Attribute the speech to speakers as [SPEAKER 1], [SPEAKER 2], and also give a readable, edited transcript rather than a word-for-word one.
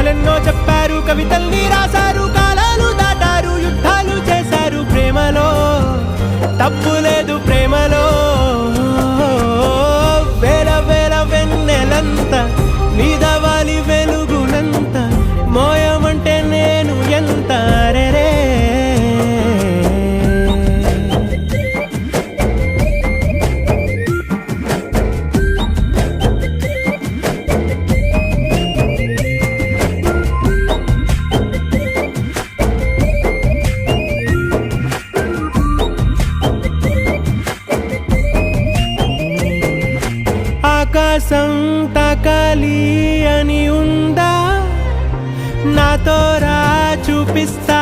[SPEAKER 1] కథలెన్నో చెప్పారు, కవితల్ని రాశారు, కాలాలు దాటారు, యుద్ధాలు చేశారు. ప్రేమలో తప్పు లేదు, ప్రేమలో వేల వేల వెన్నెలంత నీదవాలి వెలుగునంత, మోయమంటే నేను ఎంత రే. ఆకాశం తాకాలి అని ఉందా, నాతో రా చూపిస్తా